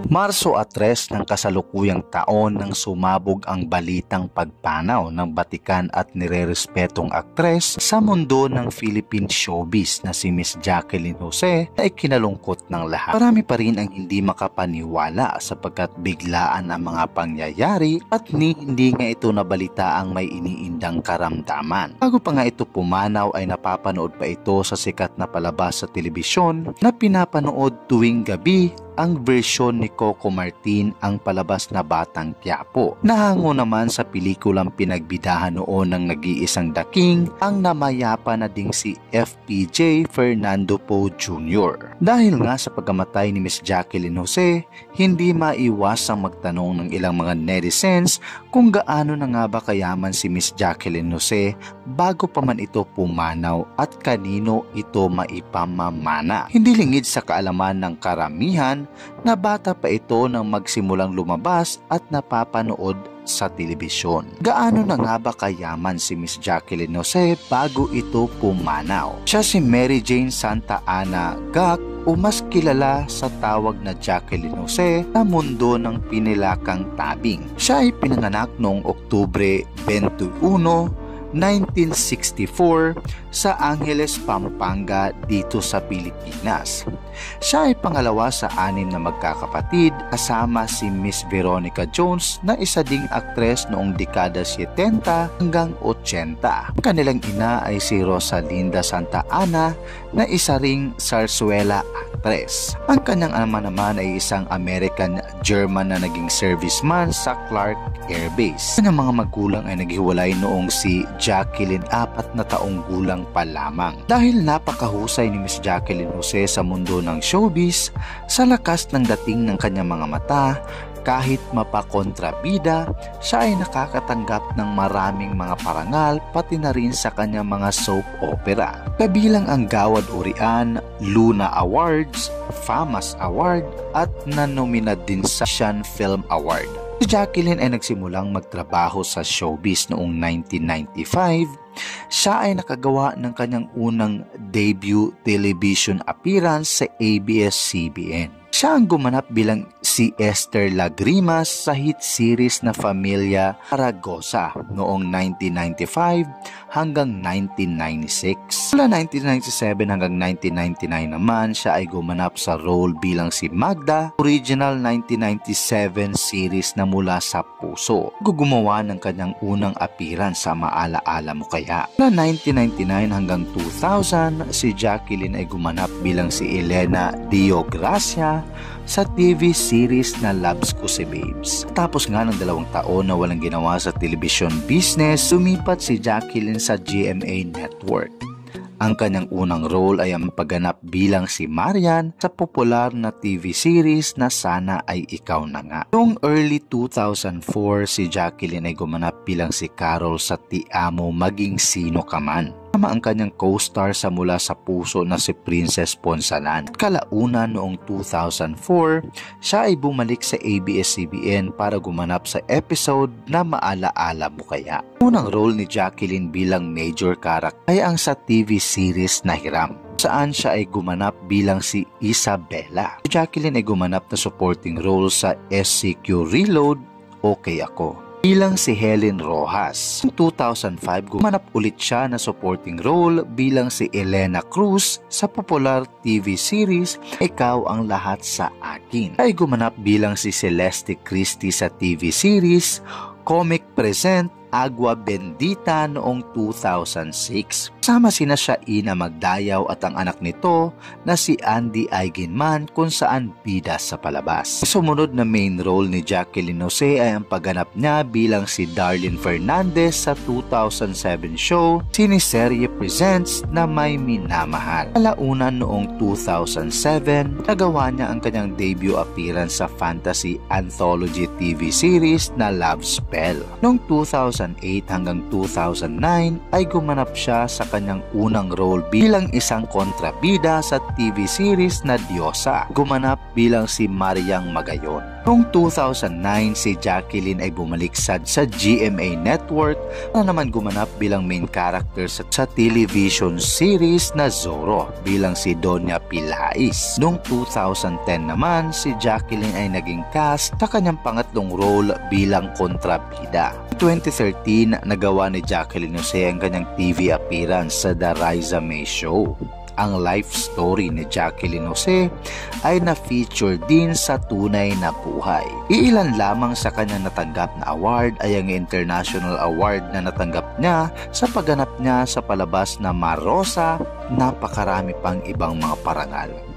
Marso 3 ng kasalukuyang taon nang sumabog ang balitang pagpanaw ng batikan at nirerespetong aktres sa mundo ng Philippine showbiz na si Miss Jacqueline Jose ay kinalungkot ng lahat. Marami pa rin ang hindi makapaniwala sapagkat biglaan ang mga pangyayari at hindi nga ito nabalita ang may iniindang karamdaman. Bago pa nga ito pumanaw ay napapanood pa ito sa sikat na palabas sa telebisyon na pinapanood tuwing gabi ang versyon ni Coco Martin, ang palabas na Batang Quiapo. Nahango naman sa pelikulang pinagbidahan noon ng Nag-iisang The King ang namayapa na ding si FPJ Fernando Poe Jr. Dahil nga sa pagkamatay ni Miss Jacqueline Jose, hindi maiwasang magtanong ng ilang mga netizens kung gaano na nga ba kayaman si Miss Jacqueline Jose bago pa man ito pumanaw at kanino ito maipamamana. Hindi lingid sa kaalaman ng karamihan na bata pa ito nang magsimulang lumabas at napapanood sa telebisyon. Gaano na nga ba kayaman si Miss Jacqueline Jose bago ito pumanaw? Siya si Mary Jane Santa Ana Gac o mas kilala sa tawag na Jacqueline Jose sa mundo ng pinilakang tabing. Siya ay pinanganak noong Oktubre 21, 1964 sa Angeles, Pampanga dito sa Pilipinas. Siya ay pangalawa sa 6 na magkakapatid kasama si Miss Veronica Jones na isa ding aktres noong dekada 70 hanggang 80. Ang kanilang ina ay si Rosalinda Santa Ana na isa ring zarzuela actress. Ang kanyang ama naman ay isang American-German na naging serviceman sa Clark Air Base. Ang mga magulang ay naghiwalay noong si Jacqueline 4 na taong gulang pa lamang. Dahil napakahusay ni Miss Jacqueline Jose sa mundo ng showbiz, sa lakas ng dating ng kanyang mga mata, kahit mapakontrabida, siya ay nakakatanggap ng maraming mga parangal pati na rin sa kanyang mga soap opera. Kabilang ang Gawad Urian, Luna Awards, FAMAS Award at nanominad din sa Asian Film Award. Si Jacqueline ay nagsimulang magtrabaho sa showbiz noong 1995. Siya ay nakagawa ng kanyang unang debut television appearance sa ABS-CBN. Siya ang gumanap bilang si Esther Lagrimas sa hit series na Familia Zaragoza noong 1995 hanggang 1996. Mula 1997 hanggang 1999 naman siya ay gumanap sa role bilang si Magda, original 1997 series na Mula sa Puso. Gugumawa ng kanyang unang appearance sa Maalaala Mo Kaya. Mula 1999 hanggang 2000, si Jacqueline ay gumanap bilang si Elena Diogracia sa TV series na Loves Ko Si Babes. Tapos nga ng 2 taon na walang ginawa sa television business, sumipat si Jacqueline sa GMA Network. Ang kanyang unang role ay ang pagganap bilang si Marian sa popular na TV series na Sana Ay Ikaw Na Nga. Noong early 2004, si Jacqueline ay gumanap bilang si Carol sa Ti Amo Maging Sino Ka Man. Tama ang kanyang co-star sa Mula sa Puso na si Princess Ponsalan. Kalaunan noong 2004, siya ay bumalik sa ABS-CBN para gumanap sa episode na Maalaala Mo Kaya. Unang role ni Jacqueline bilang major character ay ang sa TV series na Hiram, saan siya ay gumanap bilang si Isabella. Si Jacqueline ay gumanap na supporting role sa SCQ Reload, Okay Ako, bilang si Helen Rojas. Noong 2005, gumanap ulit siya na supporting role bilang si Elena Cruz sa popular TV series Ikaw Ang Lahat Sa Akin. Ay gumanap bilang si Celeste Christie sa TV series Comic Present Agua Bendita noong 2006. Kasama sina Shaina Magdayaw at ang anak nito na si Andy Eigenman kung saan bida sa palabas. Sumunod na main role ni Jacqueline Jose ay ang pagganap niya bilang si Darlene Fernandez sa 2007 show Siniserye Presents na May Minamahal. Kalaunan noong 2007, nagawa niya ang kanyang debut appearance sa fantasy anthology TV series na Love Spell. Noong 2008 hanggang 2009 ay gumanap siya sa kanyang unang role bilang isang kontrabida sa TV series na Diyosa. Gumanap bilang si Mariang Magayon. Noong 2009, si Jacqueline ay bumalik sa GMA Network na naman gumanap bilang main character sa television series na Zorro bilang si Doña Pilhais. Noong 2010 naman, si Jacqueline ay naging cast sa kanyang pangatlong role bilang kontrabida. Noong 2013, nagawa ni Jacqueline Jose ang kanyang TV appearance sa The Riza May Show. Ang life story ni Jacqueline Jose ay na-feature din sa Tunay na Buhay. Iilan lamang sa kanyang natanggap na award ay ang international award na natanggap niya sa pagganap niya sa palabas na Marosa, napakarami pang ibang mga parangal.